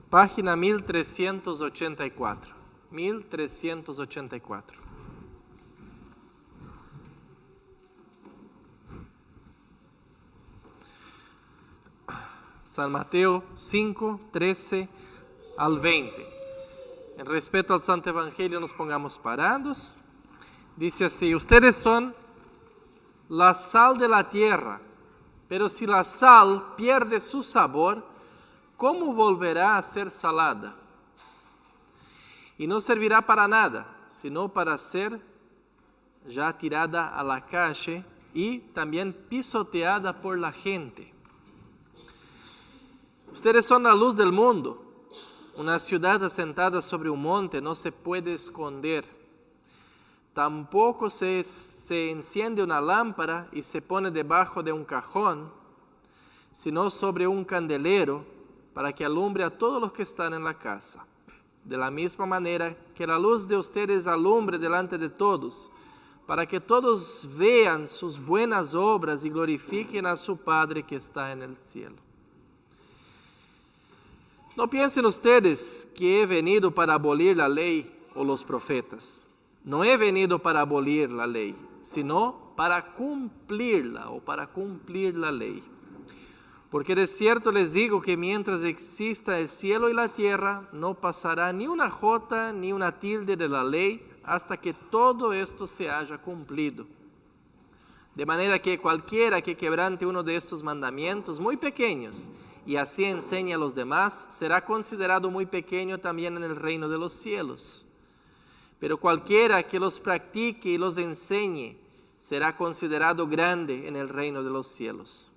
Página 1384. 1384. San Mateo 5, 13 al 20. En respeto al Santo Evangelio nos pongamos parados. Dice así: ustedes son la sal de la tierra, pero si la sal pierde su sabor, ¿cómo volverá a ser salada? Y no servirá para nada, sino para ser ya tirada a la calle y también pisoteada por la gente. Ustedes son la luz del mundo. Una ciudad asentada sobre un monte no se puede esconder. Tampoco se enciende una lámpara y se pone debajo de un cajón, sino sobre un candelero, para que alumbre a todos los que están en la casa. De la misma manera que la luz de ustedes alumbre delante de todos, para que todos vean sus buenas obras y glorifiquen a su Padre que está en el cielo. No piensen ustedes que he venido para abolir la ley o los profetas. No he venido para abolir la ley, sino para cumplirla o para cumplir la ley. Porque de cierto les digo que mientras exista el cielo y la tierra, no pasará ni una jota ni una tilde de la ley hasta que todo esto se haya cumplido. De manera que cualquiera que quebrante uno de estos mandamientos muy pequeños y así enseñe a los demás, será considerado muy pequeño también en el reino de los cielos. Pero cualquiera que los practique y los enseñe, será considerado grande en el reino de los cielos.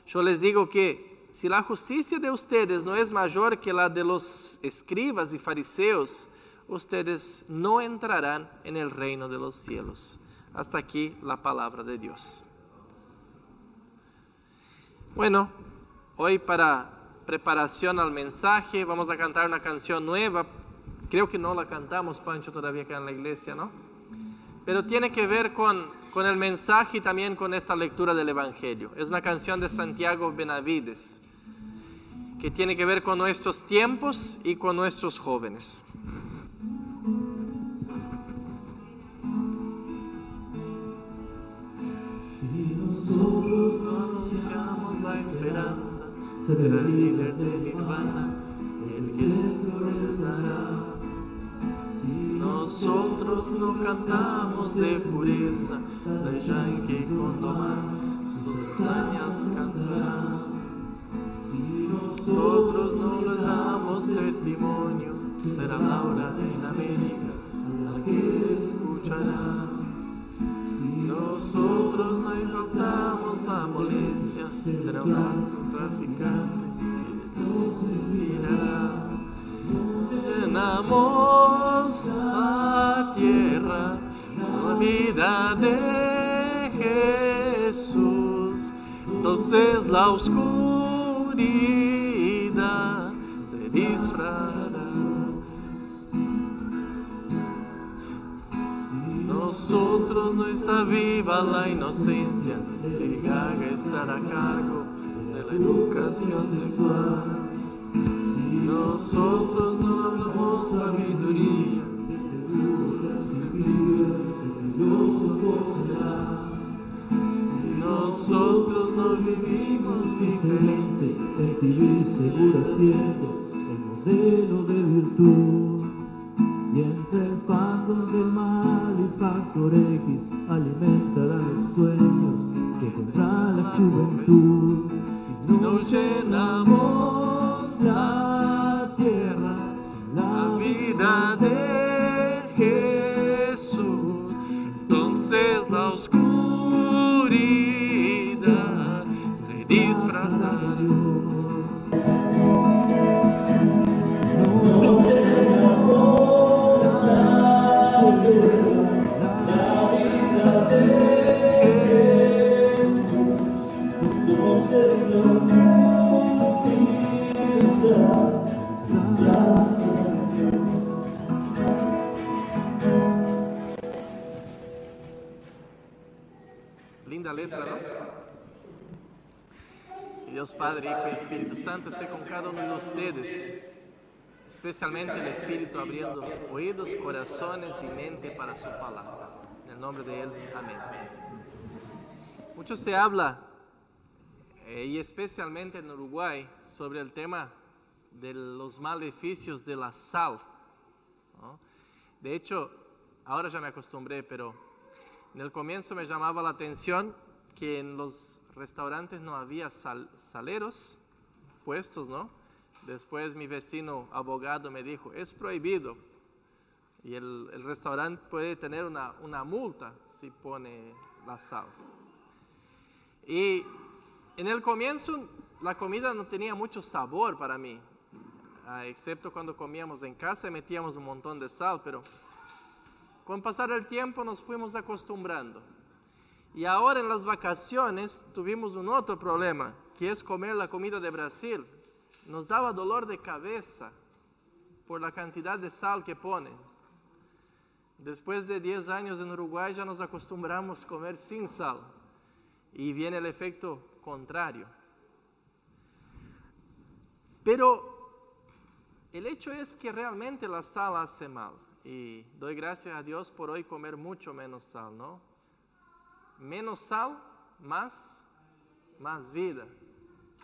Yo les digo que si la justicia de ustedes no es mayor que la de los escribas y fariseos, ustedes no entrarán en el reino de los cielos. Hasta aquí la palabra de Dios. Bueno, hoy para preparación al mensaje vamos a cantar una canción nueva. Creo que no la cantamos, Pancho, todavía acá en la iglesia, ¿no? Pero tiene que ver con el mensaje y también con esta lectura del Evangelio. Es una canción de Santiago Benavides, que tiene que ver con nuestros tiempos y con nuestros jóvenes. Si nosotros no anunciamos la esperanza, será el líder de Nirvana el que florecerá. Si nosotros no cantamos de pureza, la Yankee con domar sus hazañas cantará. Si nosotros no le damos testimonio, será Laura en América la que escuchará. Si nosotros no exaltamos la molestia, será un narcotraficante que nos mirará. Llenamos la tierra con la vida de Jesús, entonces la oscuridad se disfrazará. Nosotros no está viva la inocencia, Lady Gaga estará a cargo de la educación sexual. Si nosotros no hablamos sabiduría, de seguro será. Si nosotros no vivimos diferente, MTV segura siendo el modelo de virtud. Y entre el fandom del mal y Factor X alimentarán los sueños que tendrá la juventud. Si no llenamos la tierra, la vida de Jesús, entonces la oscuridad se disfrazará. Linda letra, ¿no? Dios Padre, Hijo y Espíritu Santo esté con cada uno de ustedes. especialmente el Espíritu abriendo oídos, corazones y mente para su palabra. En el nombre de Él, amén. Mucho se habla, y especialmente en Uruguay, sobre el tema de los maleficios de la sal, ¿no? De hecho, ahora ya me acostumbré, pero en el comienzo me llamaba la atención que en los restaurantes no había saleros puestos, ¿no? Después mi vecino abogado me dijo, es prohibido. Y el restaurante puede tener una multa si pone la sal. Y en el comienzo la comida no tenía mucho sabor para mí, excepto cuando comíamos en casa y metíamos un montón de sal, pero con pasar el tiempo nos fuimos acostumbrando. Y ahora en las vacaciones tuvimos un otro problema, que es comer la comida de Brasil. Nos daba dolor de cabeza por la cantidad de sal que ponen. Después de 10 años en Uruguay ya nos acostumbramos a comer sin sal. Y viene el efecto contrario. Pero el hecho es que realmente la sal hace mal. Y doy gracias a Dios por hoy comer mucho menos sal, ¿no? Menos sal, más vida,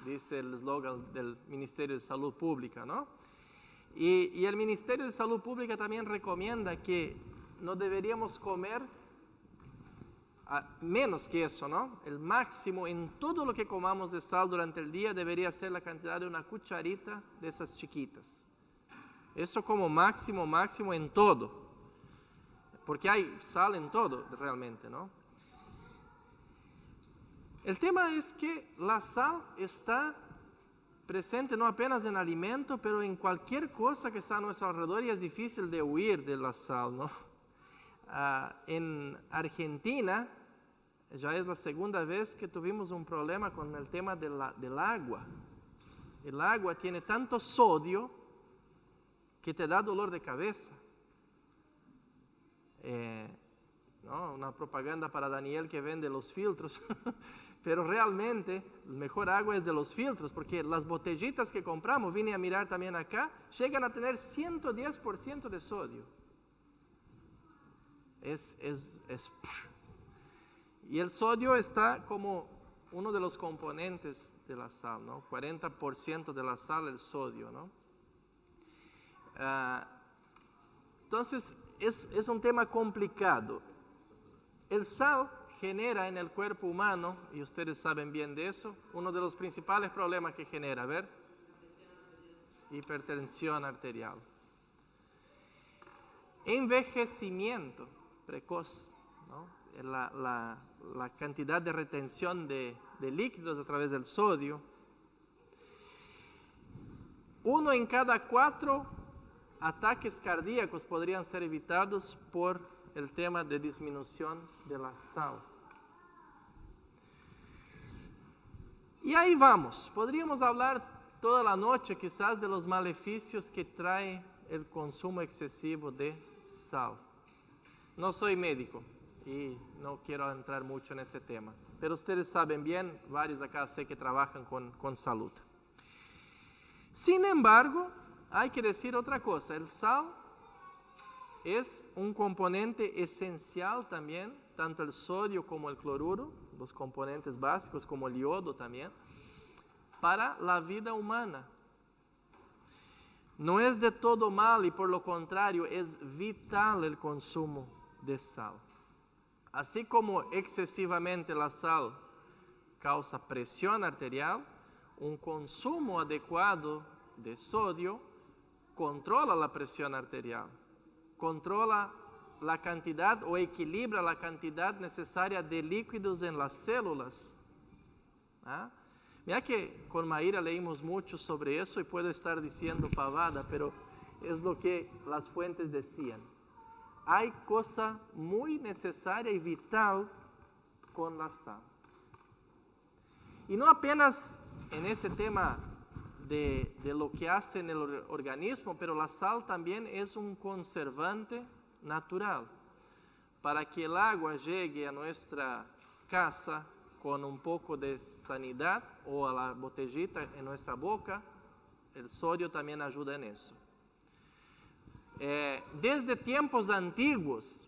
dice el eslogan del Ministerio de Salud Pública, ¿no? Y el Ministerio de Salud Pública también recomienda que no deberíamos comer menos que eso, ¿no? El máximo en todo lo que comamos de sal durante el día debería ser la cantidad de una cucharita de esas chiquitas. Eso como máximo en todo. Porque hay sal en todo realmente, ¿no? El tema es que la sal está presente no apenas en alimento, pero en cualquier cosa que está a nuestro alrededor y es difícil de huir de la sal, ¿no? En Argentina ya es la segunda vez que tuvimos un problema con el tema del agua. El agua tiene tanto sodio que te da dolor de cabeza. ¿No? Una propaganda para Daniel que vende los filtros, pero realmente el mejor agua es de los filtros, porque las botellitas que compramos, vine a mirar también acá, llegan a tener 110% de sodio. Y el sodio está como uno de los componentes de la sal, ¿no? 40% de la sal es sodio, ¿no? Entonces es un tema complicado. El sal genera en el cuerpo humano, y ustedes saben bien de eso, uno de los principales problemas que genera, a ver, hipertensión arterial, envejecimiento precoz, ¿no? La cantidad de retención de líquidos a través del sodio. 1 en cada 4 ataques cardíacos podrían ser evitados por el tema de disminución de la sal. Y ahí vamos, podríamos hablar toda la noche quizás de los maleficios que trae el consumo excesivo de sal. No soy médico y no quiero entrar mucho en este tema, pero ustedes saben bien, varios acá sé que trabajan con salud. Sin embargo, hay que decir otra cosa, el sal es un componente esencial también, tanto el sodio como el cloruro, los componentes básicos como el yodo también, para la vida humana. No es de todo mal y por lo contrario es vital el consumo de sal. Así como excesivamente la sal causa presión arterial, un consumo adecuado de sodio controla la presión arterial, controla la cantidad o equilibra la cantidad necesaria de líquidos en las células. Mira que con Maíra leímos mucho sobre eso y puedo estar diciendo pavada, pero es lo que las fuentes decían. Hay cosa muy necesaria y vital con la sal. Y no apenas en ese tema de lo que hace en el organismo, pero la sal también es un conservante natural. Para que el agua llegue a nuestra casa con un poco de sanidad o a la botellita en nuestra boca, el sodio también ayuda en eso. Desde tiempos antiguos,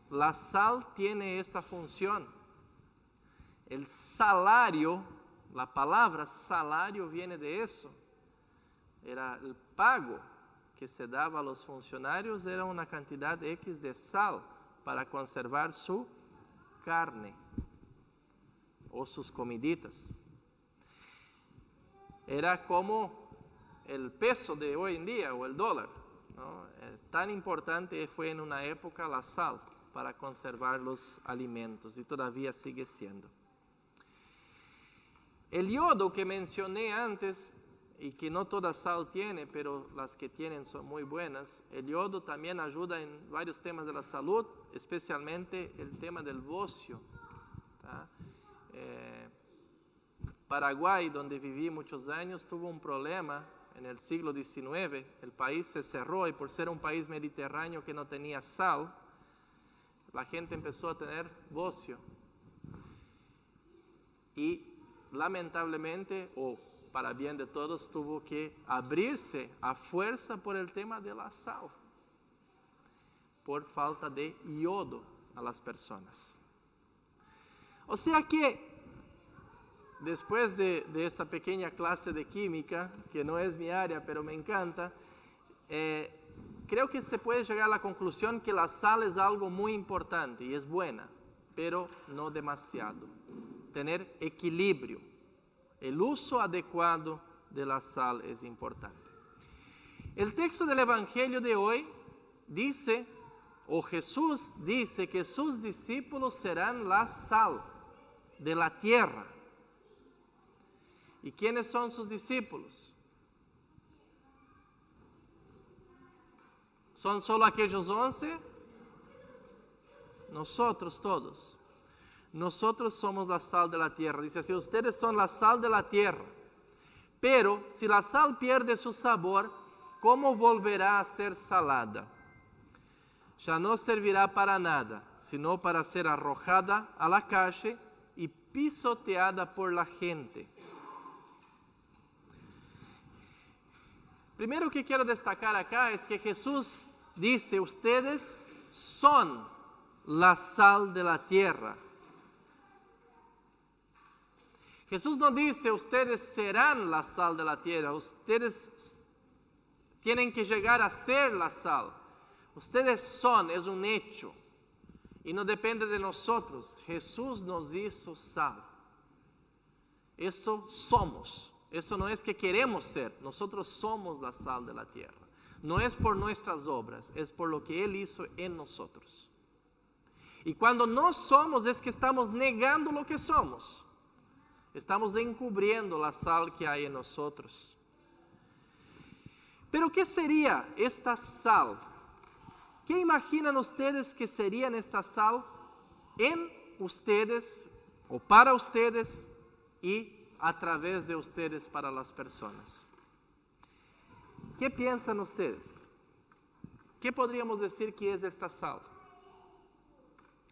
la sal tiene esa función. El salario, la palabra salario viene de eso. Era el pago que se daba a los funcionarios, era una cantidad X de sal para conservar su carne o sus comiditas. Era como el peso de hoy en día o el dólar, ¿no? Tan importante fue en una época la sal para conservar los alimentos y todavía sigue siendo. El yodo que mencioné antes y que no toda sal tiene, pero las que tienen son muy buenas, el yodo también ayuda en varios temas de la salud, especialmente el tema del bocio. Paraguay, donde viví muchos años, tuvo un problema en el siglo XIX. El país se cerró y por ser un país mediterráneo que no tenía sal, la gente empezó a tener bocio. Y lamentablemente, o para bien de todos, tuvo que abrirse a fuerza por el tema de la sal, por falta de yodo a las personas. O sea que, después de esta pequeña clase de química, que no es mi área, pero me encanta, creo que se puede llegar a la conclusión que la sal es algo muy importante y es buena, pero no demasiado. Tener equilibrio. El uso adecuado de la sal es importante. El texto del Evangelio de hoy dice, o Jesús dice, que sus discípulos serán la sal de la tierra. ¿Y quiénes son sus discípulos? ¿Son solo aquellos 11? Nosotros todos. Nosotros somos la sal de la tierra. Dice así, ustedes son la sal de la tierra. Pero si la sal pierde su sabor, ¿cómo volverá a ser salada? Ya no servirá para nada, sino para ser arrojada a la calle y pisoteada por la gente. Primero que quiero destacar acá es que Jesús dice, ustedes son la sal de la tierra. Jesús no dice, ustedes serán la sal de la tierra, ustedes tienen que llegar a ser la sal. Ustedes son, es un hecho, y no depende de nosotros. Jesús nos hizo sal. Eso somos, eso no es que queremos ser, nosotros somos la sal de la tierra. No es por nuestras obras, es por lo que Él hizo en nosotros. Y cuando no somos es que estamos negando lo que somos. Estamos encubriendo la sal que hay en nosotros. Pero ¿qué sería esta sal? ¿Qué imaginan ustedes que sería esta sal en ustedes o para ustedes y a través de ustedes para las personas? ¿Qué piensan ustedes? ¿Qué podríamos decir que es esta sal?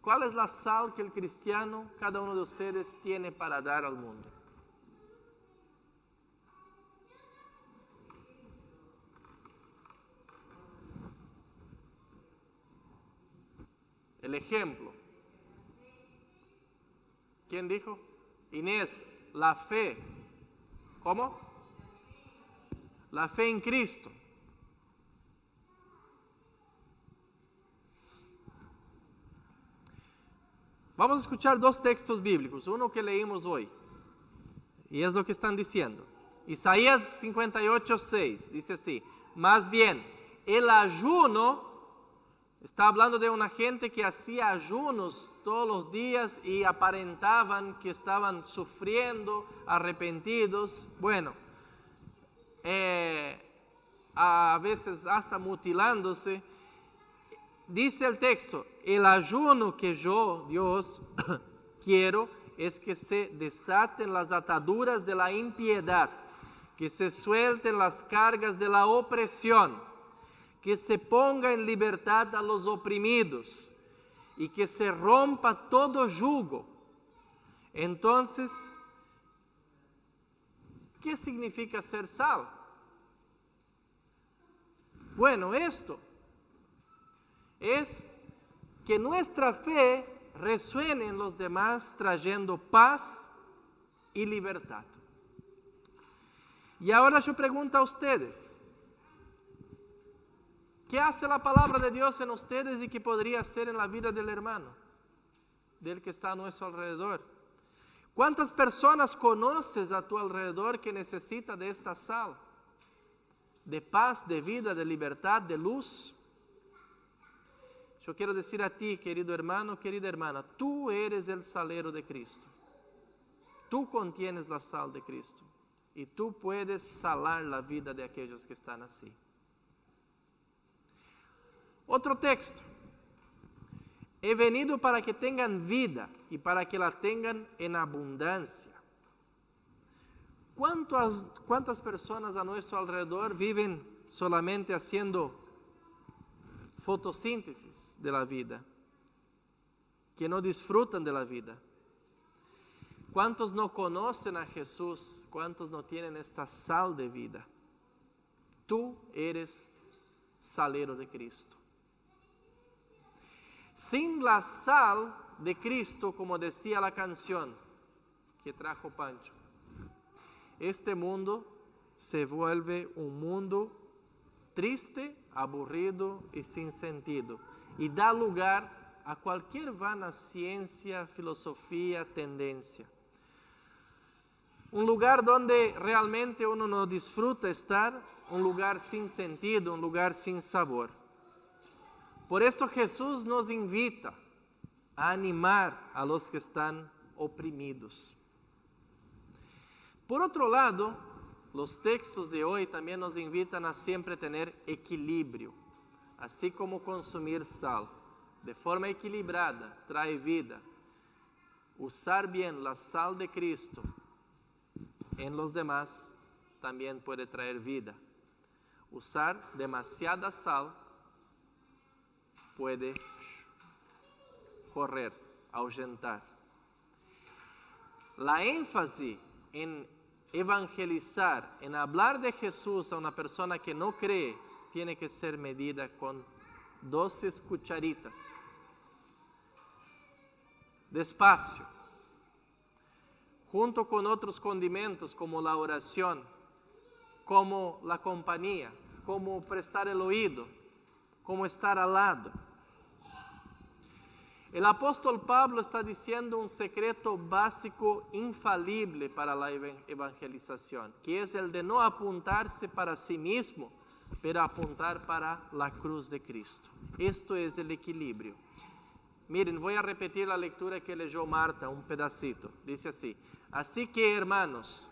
¿Cuál es la sal que el cristiano, cada uno de ustedes, tiene para dar al mundo? El ejemplo. ¿Quién dijo? Inés, la fe. ¿Cómo? La fe en Cristo. Vamos a escuchar dos textos bíblicos, uno que leímos hoy, y es lo que están diciendo. Isaías 58:6 dice así, más bien, el ayuno, está hablando de una gente que hacía ayunos todos los días y aparentaban que estaban sufriendo, arrepentidos, bueno, a veces hasta mutilándose. Dice el texto, el ayuno que yo, Dios, quiero es que se desaten las ataduras de la impiedad, que se suelten las cargas de la opresión, que se ponga en libertad a los oprimidos y que se rompa todo yugo. Entonces, ¿qué significa ser sal? Bueno, esto. es que nuestra fe resuene en los demás trayendo paz y libertad. Y ahora yo pregunto a ustedes, ¿qué hace la palabra de Dios en ustedes y qué podría hacer en la vida del hermano, del que está a nuestro alrededor? ¿Cuántas personas conoces a tu alrededor que necesitan de esta sal? De paz, de vida, de libertad, de luz. Yo quiero decir a ti, querido hermano, querida hermana, tú eres el salero de Cristo. Tú contienes la sal de Cristo. Y tú puedes salar la vida de aquellos que están así. Otro texto. He venido para que tengan vida y para que la tengan en abundancia. ¿Cuántas personas a nuestro alrededor viven solamente haciendo fotosíntesis de la vida? Que no disfrutan de la vida. ¿Cuántos no conocen a Jesús? ¿Cuántos no tienen esta sal de vida? Tú eres salero de Cristo. Sin la sal de Cristo, como decía la canción que trajo Pancho, este mundo se vuelve un mundo triste, aburrido y sin sentido. Y da lugar a cualquier vana ciencia, filosofía, tendencia. Un lugar donde realmente uno no disfruta estar, un lugar sin sentido, un lugar sin sabor. Por esto Jesús nos invita a animar a los que están oprimidos. Por otro lado, los textos de hoy también nos invitan a siempre tener equilibrio, así como consumir sal. De forma equilibrada trae vida. Usar bien la sal de Cristo en los demás también puede traer vida. Usar demasiada sal puede correr, ahuyentar. La énfasis en evangelizar, en hablar de Jesús a una persona que no cree, tiene que ser medida con 12 cucharitas. Despacio. Junto con otros condimentos como la oración, como la compañía, como prestar el oído, como estar al lado. El apóstol Pablo está diciendo un secreto básico infalible para la evangelización, que es el de no apuntarse para sí mismo, pero apuntar para la cruz de Cristo. Esto es el equilibrio. Miren, voy a repetir la lectura que leyó Marta, un pedacito. Dice así: así que, hermanos,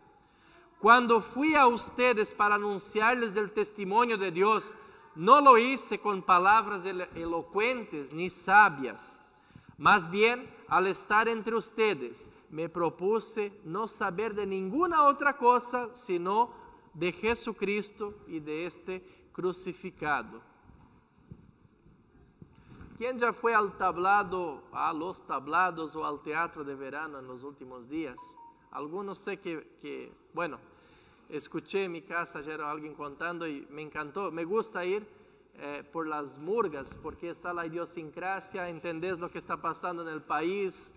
cuando fui a ustedes para anunciarles el testimonio de Dios, no lo hice con palabras elocuentes ni sabias. Más bien, al estar entre ustedes, me propuse no saber de ninguna otra cosa, sino de Jesucristo y de este crucificado. ¿Quién ya fue al tablado, a los tablados o al teatro de verano en los últimos días? Algunos sé que escuché en mi casa ayer a alguien contando y me encantó. Me gusta ir por las murgas, porque está la idiosincrasia, entendés lo que está pasando en el país.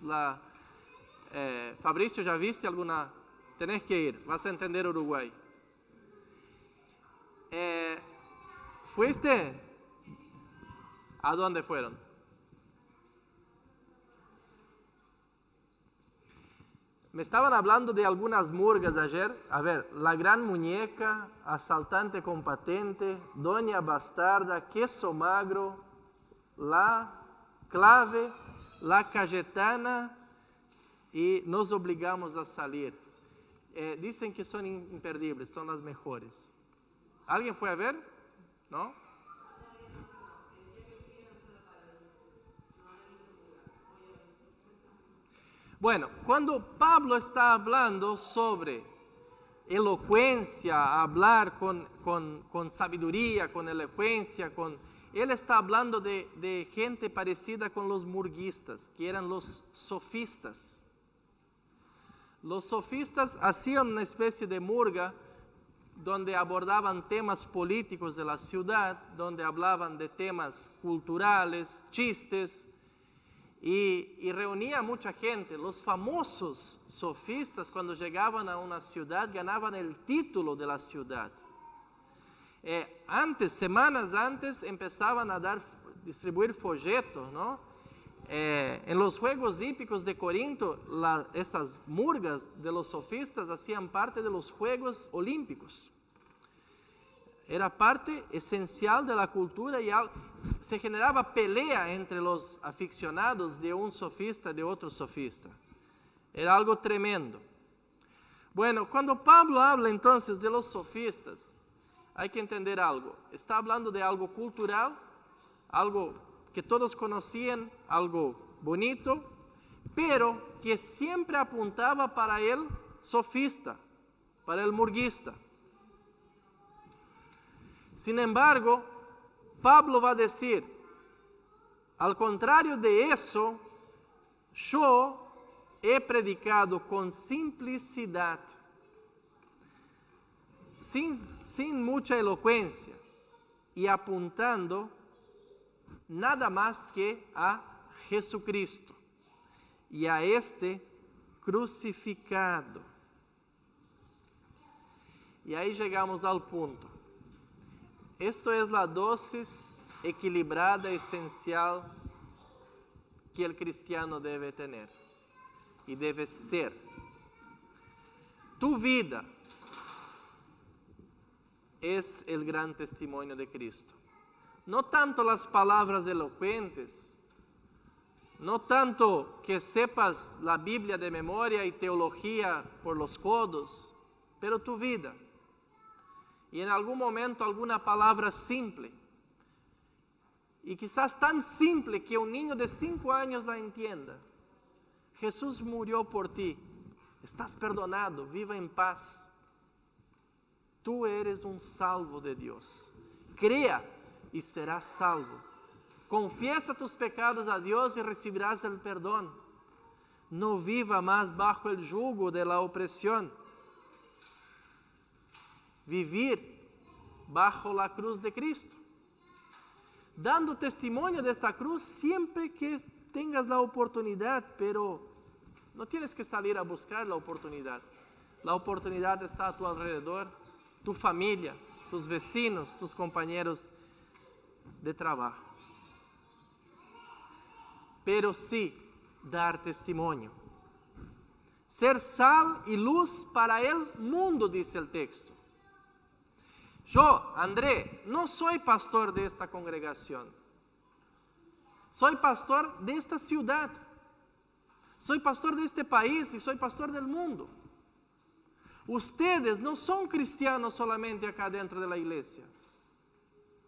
Fabricio, ¿ya viste alguna? Tenés que ir, vas a entender Uruguay. ¿Fuiste? ¿A dónde fueron? Me estaban hablando de algunas murgas ayer. A ver, La Gran Muñeca, Asaltante con Patente, Doña Bastarda, Queso Magro, La Clave, La Cayetana y Nos Obligamos a Salir. Dicen que son imperdibles, son las mejores. ¿Alguien fue a ver? ¿No? Bueno, cuando Pablo está hablando sobre elocuencia, hablar con sabiduría, con elocuencia, él está hablando de gente parecida con los murguistas, que eran los sofistas. Los sofistas hacían una especie de murga donde abordaban temas políticos de la ciudad, donde hablaban de temas culturales, chistes, y reunía a mucha gente. Los famosos sofistas, cuando llegaban a una ciudad, ganaban el título de la ciudad. Semanas antes, empezaban a distribuir folletos, ¿no? En los Juegos Hípicos de Corinto, estas murgas de los sofistas hacían parte de los Juegos Olímpicos. Era parte esencial de la cultura y se generaba pelea entre los aficionados de un sofista y de otro sofista. Era algo tremendo. Bueno, cuando Pablo habla entonces de los sofistas, hay que entender algo. Está hablando de algo cultural, algo que todos conocían, algo bonito, pero que siempre apuntaba para el sofista, para el murguista. Sin embargo, Pablo va a decir, al contrario de eso, yo he predicado con simplicidad, sin mucha elocuencia y apuntando nada más que a Jesucristo y a este crucificado. Y ahí llegamos al punto. Esto es la dosis equilibrada, esencial que el cristiano debe tener y debe ser. Tu vida es el gran testimonio de Cristo. No tanto las palabras elocuentes, no tanto que sepas la Biblia de memoria y teología por los codos, pero tu vida. Y en algún momento alguna palabra simple, y quizás tan simple que un niño de 5 años la entienda. Jesús murió por ti, estás perdonado, viva en paz. Tú eres un salvo de Dios. Crea y serás salvo. Confiesa tus pecados a Dios y recibirás el perdón. No viva más bajo el yugo de la opresión. Vivir bajo la cruz de Cristo, dando testimonio de esta cruz siempre que tengas la oportunidad, pero no tienes que salir a buscar la oportunidad. La oportunidad está a tu alrededor, tu familia, tus vecinos, tus compañeros de trabajo. Pero sí, dar testimonio. Ser sal y luz para el mundo, dice el texto. Yo, André, no soy pastor de esta congregación. Soy pastor de esta ciudad. Soy pastor de este país y soy pastor del mundo. Ustedes no son cristianos solamente acá dentro de la iglesia.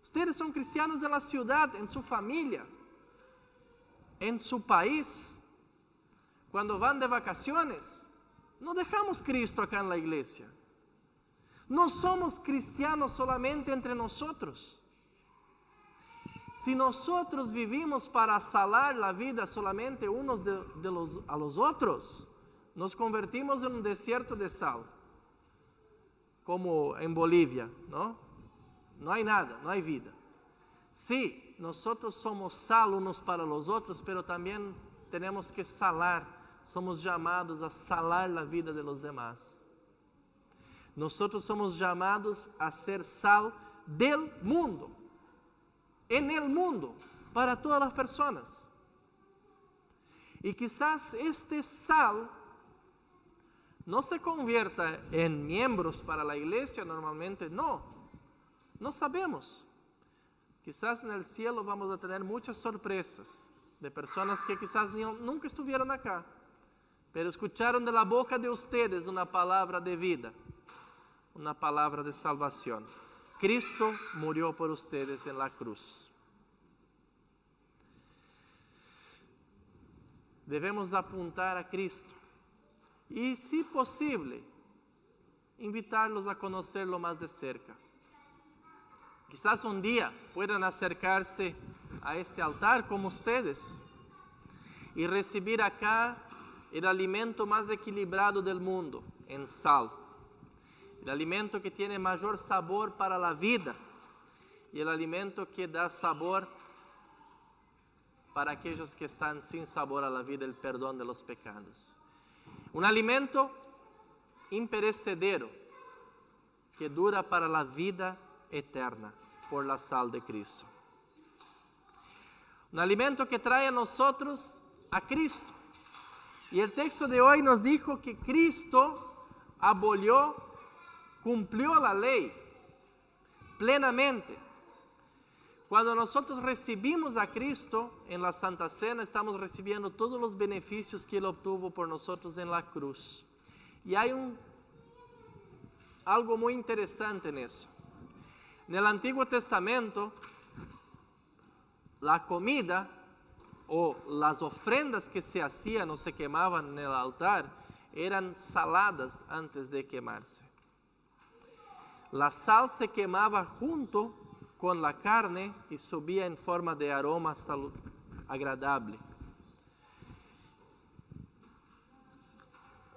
Ustedes son cristianos de la ciudad, en su familia, en su país. Cuando van de vacaciones, no dejamos Cristo acá en la iglesia. No somos cristianos solamente entre nosotros. Si nosotros vivimos para salar la vida solamente unos a los otros, nos convertimos en un desierto de sal, como en Bolivia, ¿no? No hay nada, no hay vida. Sí, nosotros somos sal unos para los otros, pero también tenemos que salar, somos llamados a salar la vida de los demás. Nosotros somos llamados a ser sal del mundo, en el mundo, para todas las personas. Y quizás este sal no se convierta en miembros para la iglesia normalmente, no sabemos. Quizás en el cielo vamos a tener muchas sorpresas de personas que quizás nunca estuvieron acá, pero escucharon de la boca de ustedes una palabra de vida, una palabra de salvación. Cristo murió por ustedes en la cruz. Debemos apuntar a Cristo y, si posible, invitarlos a conocerlo más de cerca. Quizás un día puedan acercarse a este altar como ustedes y recibir acá el alimento más equilibrado del mundo, en sal. el alimento que tiene mayor sabor para la vida y el alimento que da sabor para aquellos que están sin sabor a la vida, el perdón de los pecados. Un alimento imperecedero que dura para la vida eterna por la sal de Cristo. Un alimento que trae a nosotros a Cristo. Y el texto de hoy nos dijo que Cristo abolió, cumplió la ley plenamente. Cuando nosotros recibimos a Cristo en la Santa Cena, estamos recibiendo todos los beneficios que Él obtuvo por nosotros en la cruz. Y hay algo muy interesante en eso. En el Antiguo Testamento, la comida o las ofrendas que se hacían o se quemaban en el altar eran saladas antes de quemarse. La sal se quemaba junto con la carne y subía en forma de aroma agradable.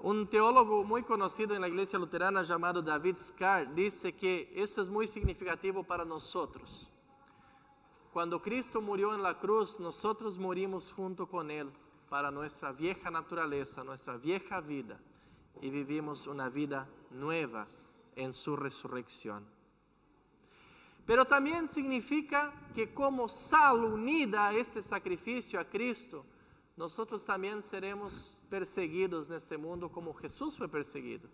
Un teólogo muy conocido en la iglesia luterana llamado David Scar dice que eso es muy significativo para nosotros. Cuando Cristo murió en la cruz, nosotros morimos junto con Él para nuestra vieja naturaleza, nuestra vieja vida, y vivimos una vida nueva en su resurrección. Pero también significa que como sal unida a este sacrificio a Cristo, nosotros también seremos perseguidos en este mundo como Jesús fue perseguido.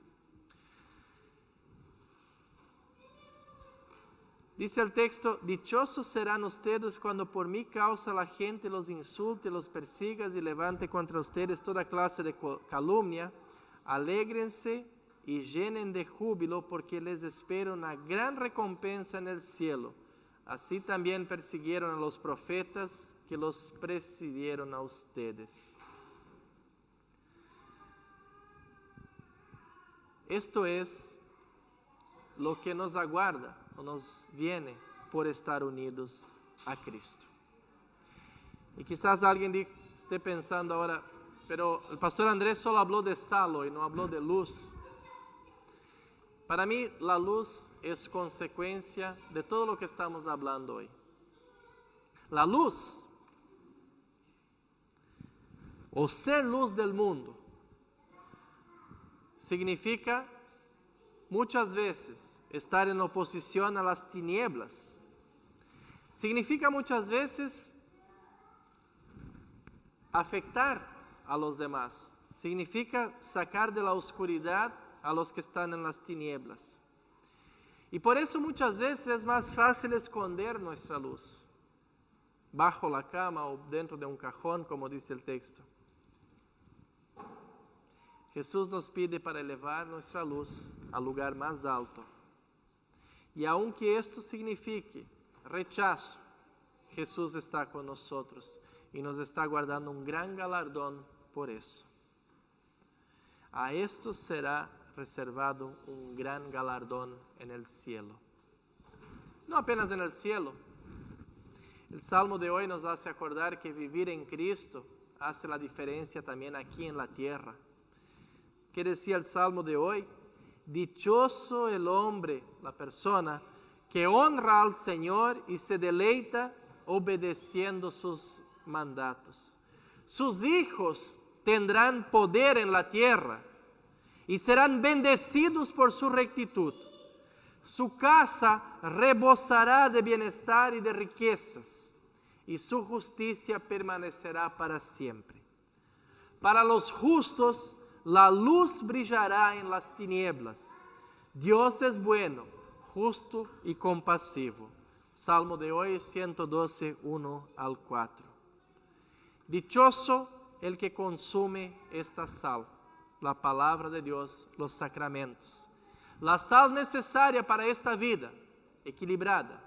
Dice el texto, dichosos serán ustedes cuando por mi causa la gente los insulte, los persiga y levante contra ustedes toda clase de calumnia. Alégrense y llenen de júbilo porque les espera una gran recompensa en el cielo. Así también persiguieron a los profetas que los precedieron a ustedes. Esto es lo que nos aguarda o nos viene por estar unidos a Cristo. Y quizás alguien esté pensando ahora, pero el pastor Andrés solo habló de sal y no habló de luz. Para mí la luz es consecuencia de todo lo que estamos hablando hoy. La luz, o ser luz del mundo, significa muchas veces estar en oposición a las tinieblas. Significa muchas veces afectar a los demás. Significa sacar de la oscuridad a los que están en las tinieblas. Y por eso muchas veces es más fácil esconder nuestra luz bajo la cama o dentro de un cajón, como dice el texto. Jesús nos pide para elevar nuestra luz al lugar más alto. Y aunque esto signifique rechazo, Jesús está con nosotros y nos está guardando un gran galardón por eso. A esto será reservado un gran galardón en el cielo. No apenas en el cielo. El Salmo de hoy nos hace acordar que vivir en Cristo hace la diferencia también aquí en la tierra. ¿Qué decía el Salmo de hoy? Dichoso el hombre, la persona, que honra al Señor y se deleita obedeciendo sus mandatos. Sus hijos tendrán poder en la tierra y serán bendecidos por su rectitud. Su casa rebosará de bienestar y de riquezas, y su justicia permanecerá para siempre. Para los justos, la luz brillará en las tinieblas. Dios es bueno, justo y compasivo. Salmo de hoy, 112, 1 al 4. Dichoso el que consume esta sal, la palabra de Dios, los sacramentos. La sal necesaria para esta vida equilibrada,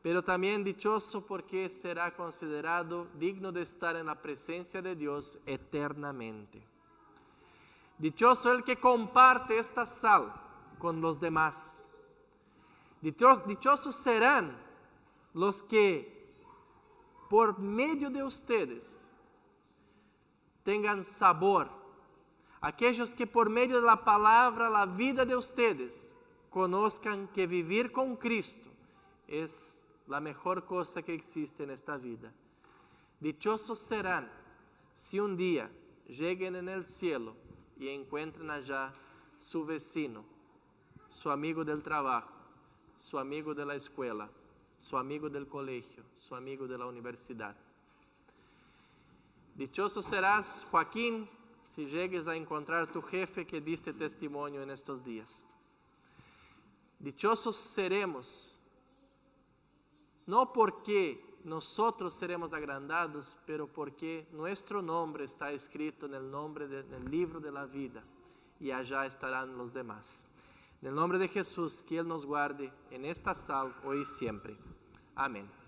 pero también dichoso porque será considerado digno de estar en la presencia de Dios eternamente. Dichoso el que comparte esta sal con los demás. Dichosos serán los que por medio de ustedes tengan sabor. Aquellos que por medio de la palabra, la vida de ustedes, conozcan que vivir con Cristo es la mejor cosa que existe en esta vida. Dichosos serán si un día lleguen en el cielo y encuentren allá su vecino, su amigo del trabajo, su amigo de la escuela, su amigo del colegio, su amigo de la universidad. Dichoso serás, Joaquín, si llegues a encontrar tu jefe que diste testimonio en estos días. Dichosos seremos, no porque nosotros seremos agrandados, pero porque nuestro nombre está escrito en el libro de la vida, y allá estarán los demás. En el nombre de Jesús, que Él nos guarde en esta sal hoy y siempre. Amén.